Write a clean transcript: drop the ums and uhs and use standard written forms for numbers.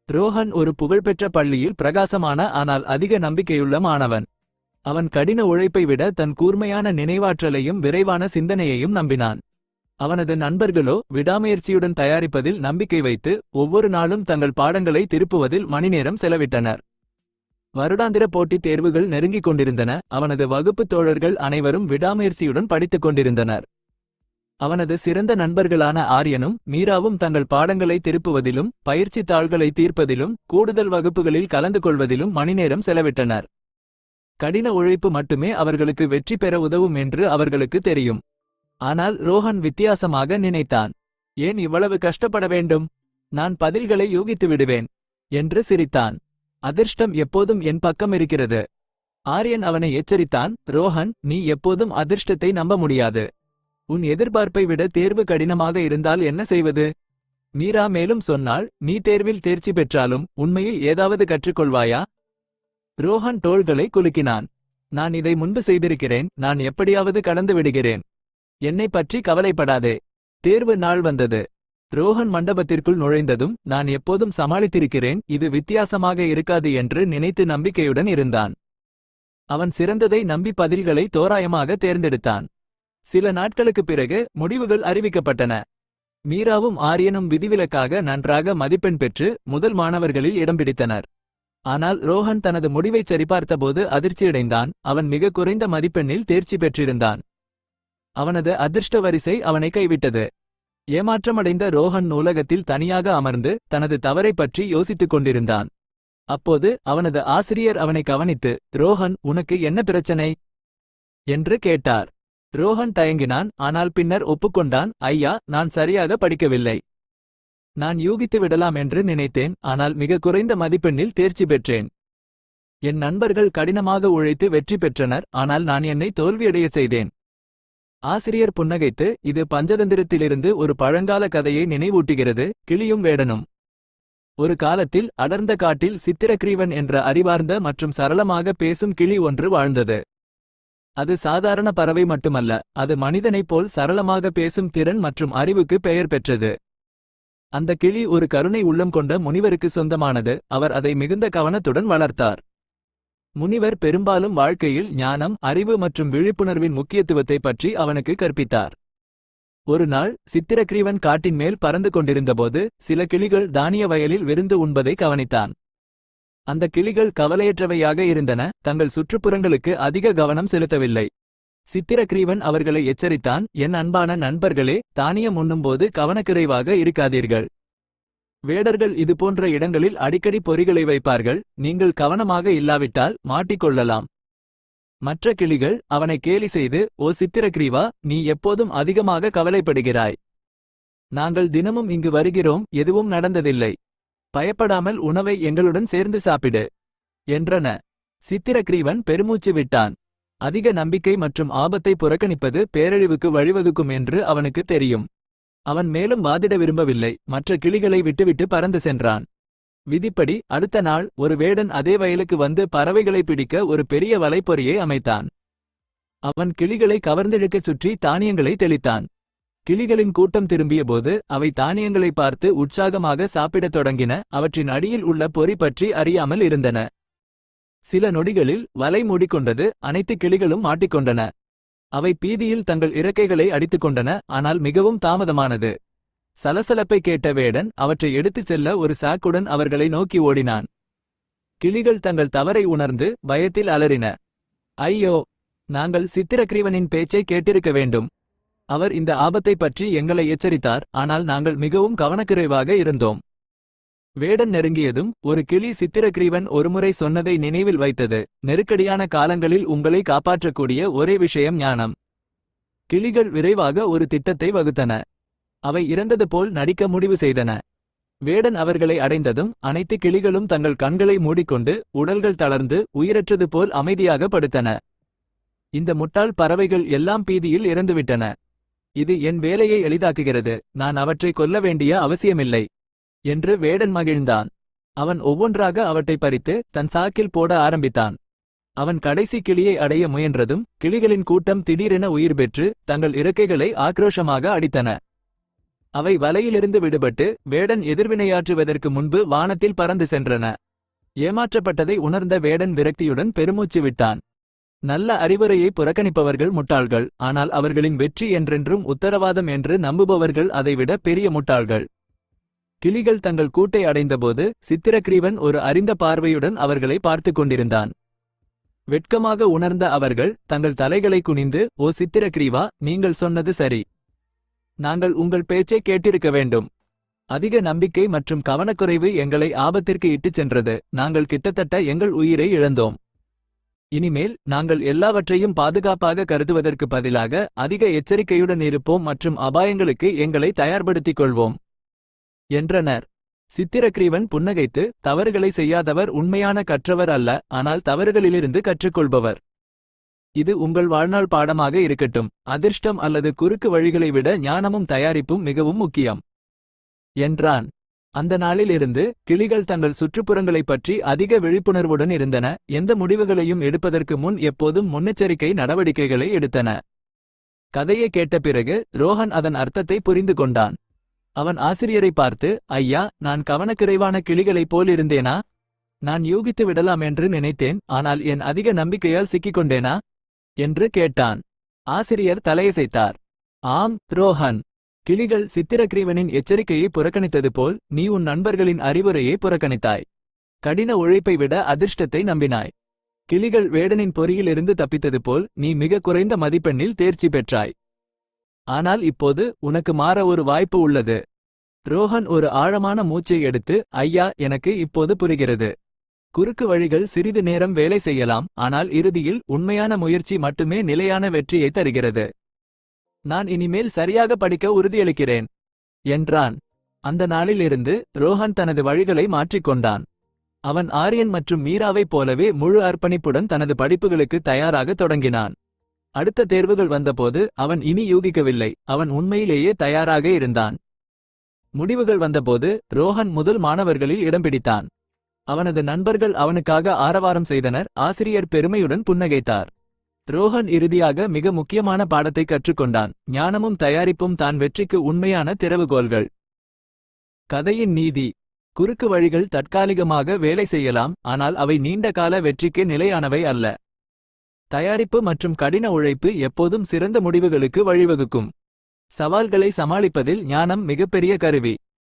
ரோஹன் ஒரு புகழ்பெற்ற பள்ளியில் பிரகாசமான ஆனால் அதிக நம்பிக்கையுள்ள மாணவன். அவன் கடின உழைப்பை விட தன் கூர்மையான நினைவாற்றலையும் விரைவான சிந்தனையையும் நம்பினான். அவனது நண்பர்களோ விடாமுயற்சியுடன் தயாரிப்பதில் நம்பிக்கை வைத்து ஒவ்வொரு நாளும் தங்கள் பாடங்களை திருப்புவதில் மணிநேரம் செலவிட்டனர். வருடாந்திர போட்டித் தேர்வுகள் நெருங்கிக் கொண்டிருந்தன. அவனது வகுப்பு தோழர்கள் அனைவரும் விடாமுயற்சியுடன் படித்துக் கொண்டிருந்தனர். அவனது சிறந்த நண்பர்களான ஆரியனும் மீராவும் தங்கள் பாடங்களை திருப்புவதிலும் பயிற்சி தாள்களை தீர்ப்பதிலும் கூடுதல் வகுப்புகளில் கலந்து கொள்வதிலும் மணிநேரம் செலவிட்டனர். கடின உழைப்பு மட்டுமே அவர்களுக்கு வெற்றி பெற உதவும் என்று அவர்களுக்கு தெரியும். ஆனால் ரோஹன் வித்தியாசமாக நினைத்தான். ஏன் இவ்வளவு கஷ்டப்பட வேண்டும்? நான் பதில்களை யூகித்து விடுவேன் என்று சிரித்தான். அதிர்ஷ்டம் எப்போதும் என் பக்கம் இருக்கிறது. ஆரியன் அவனை எச்சரித்தான். ரோஹன், நீ எப்போதும் அதிர்ஷ்டத்தை நம்ப முடியாது. உன் எதிர்பார்ப்பை விட தேர்வு கடினமாக இருந்தால் என்ன செய்வது? மீரா மேலும் சொன்னாள், நீ தேர்வில் தேர்ச்சி பெற்றாலும் உண்மையில் ஏதாவது கற்றுக்கொள்வாயா? ரோஹன் தோள்களை குலுக்கினான். நான் இதை முன்பு செய்திருக்கிறேன். நான் எப்படியாவது கடந்து விடுகிறேன். என்னை பற்றி கவலைப்படாதே. தேர்வு நாள் வந்தது. ரோஹன் மண்டபத்திற்குள் நுழைந்ததும் நான் எப்போதும் சமாளித்திருக்கிறேன், இது வித்தியாசமாக இருக்காது என்று நினைத்து நம்பிக்கையுடன் இருந்தான். அவன் சிறந்ததை நம்பி பதில்களை தோராயமாக தேர்ந்தெடுத்தான். சில நாட்களுக்குப் பிறகு முடிவுகள் அறிவிக்கப்பட்டன. மீராவும் ஆரியனும் விதிவிலக்காக நன்றாக மதிப்பெண் பெற்று முதல் மாணவர்களில் இடம் பிடித்தனர். ஆனால் ரோஹன் தனது முடிவைச் சரிபார்த்தபோது அதிர்ச்சியடைந்தான். அவன் மிக குறைந்த மதிப்பெண்ணில் தேர்ச்சி பெற்றிருந்தான். அவனது அதிர்ஷ்ட வரிசை அவனை கைவிட்டது. ஏமாற்றமடைந்த ரோஹன் நூலகத்தில் தனியாக அமர்ந்து தனது தவறை பற்றி யோசித்துக் கொண்டிருந்தான். அப்போது அவனது ஆசிரியர் அவனை கவனித்து, ரோஹன், உனக்கு என்ன பிரச்சனை என்று கேட்டார். ரோஹன் தயங்கினான். ஆனால் பின்னர் ஒப்புக்கொண்டான். ஐயா, நான் சரியாக படிக்கவில்லை. நான் யூகித்து விடலாம் என்று நினைத்தேன். ஆனால் மிக குறைந்த மதிப்பெண்ணில் தேர்ச்சி பெற்றேன். என் நண்பர்கள் கடினமாக உழைத்து வெற்றி பெற்றனர். ஆனால் நான் என்னை தோல்வியடையச் செய்தேன். ஆசிரியர் புன்னகைத்து, இது பஞ்சதந்திரத்திலிருந்து ஒரு பழங்கால கதையை நினைவூட்டுகிறது, கிளியும் வேடனும். ஒரு காலத்தில் அடர்ந்த காட்டில் சித்திரக்ரீவன் என்ற அறிவார்ந்த மற்றும் சரளமாக பேசும் கிளி ஒன்று வாழ்ந்தது. அது சாதாரண பறவை மட்டுமல்ல, அது மனிதனைப் போல் சரளமாக பேசும் திறன் மற்றும் அறிவுக்கு பெயர் பெற்றது. அந்த கிளி ஒரு கருணை உள்ளம் கொண்ட முனிவருக்கு சொந்தமானது. அவர் அதை மிகுந்த கவனத்துடன் வளர்த்தார். முனிவர் பெரும்பாலும் வாழ்க்கையில் ஞானம், அறிவு மற்றும் விழிப்புணர்வின் முக்கியத்துவத்தை பற்றி அவனுக்கு கற்பித்தார். ஒரு நாள் சித்திரக்ரீவன் காட்டின் மேல் பறந்து கொண்டிருந்தபோது சில கிளிகள் தானிய வயலில் விருந்து உண்பதை கவனித்தான். அந்த கிளிகள் கவலையற்றவையாக இருந்தன, தங்கள் சுற்றுப்புறங்களுக்கு அதிக கவனம் செலுத்தவில்லை. சித்திரக்ரீவன் அவர்களை எச்சரித்தான், என் அன்பான நண்பர்களே, தானியம் உண்ணும்போது கவனக்குறைவாக இருக்காதீர்கள். வேடர்கள் இதுபோன்ற இடங்களில் அடிக்கடி பொறிகளை வைப்பார்கள். நீங்கள் கவனமாக இல்லாவிட்டால் மாட்டிக்கொள்ளலாம். மற்ற கிளிகள் அவனை கேலி செய்து, ஓ சித்திரக்ரீவா, நீ எப்போதும் அதிகமாக கவலைப்படுகிறாய். நாங்கள் தினமும் இங்கு வருகிறோம், எதுவும் நடந்ததில்லை. பயப்படாமல் உணவை எங்களுடன் சேர்ந்து சாப்பிடு என்றன. சித்திரக்ரீவன் பெருமூச்சு விட்டான். அதிக நம்பிக்கை மற்றும் ஆபத்தை புறக்கணிப்பது பேரழிவுக்கு வழிவகுக்கும் என்று அவனுக்கு தெரியும். அவன் மேலும் வாதிட விரும்பவில்லை. மற்ற கிளிகளை விட்டுவிட்டு பறந்து சென்றான். விதிப்படி அடுத்த நாள் ஒரு வேடன் அதே வயலுக்கு வந்து பறவைகளை பிடிக்க ஒரு பெரிய வலைப்பொறியை அமைத்தான். அவன் கிளிகளை கவர்ந்திழுக்கச் சுற்றி தானியங்களை தெளித்தான். கிளிகளின் கூட்டம் திரும்பியபோது அவை தானியங்களை பார்த்து உற்சாகமாக சாப்பிடத் தொடங்கின. அவற்றின் அடியில் உள்ள பொறி பற்றி அறியாமல் இருந்தன. சில நொடிகளில் வலை மூடிக்கொண்டது. அனைத்து கிளிகளும் மாட்டிக்கொண்டன. அவை பீதியில் தங்கள் இறக்கைகளை அடித்துக்கொண்டன. ஆனால் மிகவும் தாமதமானது. சலசலப்பை கேட்ட வேடன் அவற்றை எடுத்துச் செல்ல ஒரு சாக்குடன் அவர்களை நோக்கி ஓடினான். கிளிகள் தங்கள் தவறை உணர்ந்து பயத்தில் அலறின. ஐயோ, நாங்கள் சித்திரக்ரீவனின் பேச்சை கேட்டிருக்க வேண்டும். அவர் இந்த ஆபத்தை பற்றி எங்களை எச்சரித்தார். ஆனால் நாங்கள் மிகவும் கவனக்குறைவாக இருந்தோம். வேடன் நெருங்கியதும் ஒரு கிளி சித்திரக்ரீவன் ஒருமுறை சொன்னதை நினைவில் வைத்தது, நெருக்கடியான காலங்களில் உங்களை காப்பாற்றக்கூடிய ஒரே விஷயம் ஞானம். கிளிகள் விரைவாக ஒரு திட்டத்தை வகுத்தன. அவை இறந்தது போல் நடிக்க முடிவு செய்தன. வேடன் அவர்களை அடைந்ததும் அனைத்து கிளிகளும் தங்கள் கண்களை மூடிக்கொண்டு உடல்கள் தளர்ந்து உயிரற்றது போல் அமைதியாக படுத்தன. இந்த முட்டாள் பறவைகள் எல்லாம் பீதியில் இறந்துவிட்டன. இது என் வேலையை எளிதாக்குகிறது. நான் அவற்றை கொல்ல வேண்டிய அவசியமில்லை என்று வேடன் மகிழ்ந்தான். அவன் ஒவ்வொன்றாக அவற்றை பறித்து தன் சாக்கில் போட ஆரம்பித்தான். அவன் கடைசி கிளியை அடைய முயன்றதும் கிளிகளின் கூட்டம் திடீரென உயிர் பெற்று தங்கள் இறக்கைகளை ஆக்ரோஷமாக அடித்தன. அவை வலையிலிருந்து விடுபட்டு வேடன் எதிர்வினையாற்றுவதற்கு முன்பு வானத்தில் பறந்து சென்றன. ஏமாற்றப்பட்டதை உணர்ந்த வேடன் விரக்தியுடன் பெருமூச்சு விட்டான். நல்ல அறிவுரையை புறக்கணிப்பவர்கள் முட்டாள்கள், ஆனால் அவர்களின் வெற்றி என்றென்றும் உத்தரவாதம் என்று நம்புபவர்கள் அதைவிட பெரிய முட்டாள்கள். கிளிகள் தங்கள் கூட்டை அடைந்தபோது சித்திரக்ரீவன் ஒரு அறிந்த பார்வையுடன் அவர்களை பார்த்து கொண்டிருந்தான். வெட்கமாக உணர்ந்த அவர்கள் தங்கள் தலைகளை குனிந்து, ஓ சித்திரக்ரீவா, நீங்கள் சொன்னது சரி. நாங்கள் உங்கள் பேச்சை கேட்டிருக்க வேண்டும். அதிக நம்பிக்கை மற்றும் கவனக்குறைவு எங்களை ஆபத்திற்கு இட்டுச் சென்றது. நாங்கள் கிட்டத்தட்ட எங்கள் உயிரை இழந்தோம். இனிமேல் நாங்கள் எல்லாவற்றையும் பாதுகாப்பாக கருதுவதற்கு பதிலாக அதிக எச்சரிக்கையுடன் இருப்போம் மற்றும் அபாயங்களுக்கு எங்களை தயார்படுத்திக் கொள்வோம் என்றனர். சித்திரக்ரீவன் புன்னகைத்து, தவறுகளை செய்யாதவர் உண்மையான கற்றவர் அல்ல, ஆனால் தவறுகளிலிருந்து கற்றுக்கொள்பவர். இது உங்கள் வாழ்நாள் பாடமாக இருக்கட்டும். அதிர்ஷ்டம் அல்லது குறுக்கு வழிகளை விட ஞானமும் தயாரிப்பும் மிகவும் முக்கியம் என்றான். அந்த நாளிலிருந்து கிளிகள் தங்கள் சுற்றுப்புறங்களைப் பற்றி அதிக விழிப்புணர்வுடன் இருந்தன. எந்த முடிவுகளையும் எடுப்பதற்கு முன் எப்போதும் முன்னெச்சரிக்கை நடவடிக்கைகளை எடுத்தன. கதையை கேட்ட பிறகு ரோஹன் அதன் அர்த்தத்தை புரிந்து கொண்டான். அவன் ஆசிரியரை பார்த்து, ஐயா, நான் கவனக்குறைவான கிளிகளைப் போலிருந்தேனா? நான் யூகித்து விடலாம் என்று நினைத்தேன், ஆனால் என் அதிக நம்பிக்கையால் சிக்கிக்கொண்டேனா என்று கேட்டான். ஆசிரியர் தலையசைத்தார். ஆம் ரோஹன், கிளிகள் சித்திரக்ரீவனின் எச்சரிக்கையை புறக்கணித்தது போல் நீ உன் நண்பர்களின் அறிவுரையை புறக்கணித்தாய். கடின உழைப்பை விட அதிர்ஷ்டத்தை நம்பினாய். கிளிகள் வேடனின் பொறியிலிருந்து தப்பித்தது போல் நீ மிக குறைந்த மதிப்பெண்ணில் தேர்ச்சி பெற்றாய். ஆனால் இப்போது உனக்கு மாற ஒரு வாய்ப்பு உள்ளது. ரோஹன் ஒரு ஆழமான மூச்சை எடுத்து, ஐயா, எனக்கு இப்போது புரிகிறது. குறுக்கு வழிகள் சிறிது நேரம் வேலை செய்யலாம், ஆனால் இறுதியில் உண்மையான முயற்சி மட்டுமே நிலையான வெற்றியை தருகிறது. நான் இனிமேல் சரியாக படிக்க உறுதியளிக்கிறேன் என்றான். அந்த நாளிலிருந்து ரோஹன் தனது வழிகளை மாற்றிக்கொண்டான். அவன் ஆரியன் மற்றும் மீராவைப் போலவே முழு அர்ப்பணிப்புடன் தனது படிப்புகளுக்கு தயாராக தொடங்கினான். அடுத்த தேர்வுகள் வந்தபோது அவன் இனி யூகிக்கவில்லை, அவன் உண்மையிலேயே தயாராக இருந்தான். முடிவுகள் வந்தபோது ரோஹன் முதல் மாணவர்களில் இடம் பிடித்தான். அவனது நண்பர்கள் அவனுக்காக ஆரவாரம் செய்தனர். ஆசிரியர் பெருமையுடன் புன்னகைத்தார். ரோஹன் இறுதியாக மிக முக்கியமான பாடத்தை கற்றுக்கொண்டான். ஞானமும் தயாரிப்பும் தான் வெற்றிக்கு உண்மையான திறவுகோல்கள். கதையின் நீதி: குறுக்கு வழிகள் தற்காலிகமாக வேலை செய்யலாம், ஆனால் அவை நீண்டகால வெற்றிக்கு நிலையானவை அல்ல. தயாரிப்பு மற்றும் கடின உழைப்பு எப்போதும் சிறந்த முடிவுகளுக்கு வழிவகுக்கும். சவால்களை சமாளிப்பதில் ஞானம் மிகப்பெரிய கருவி.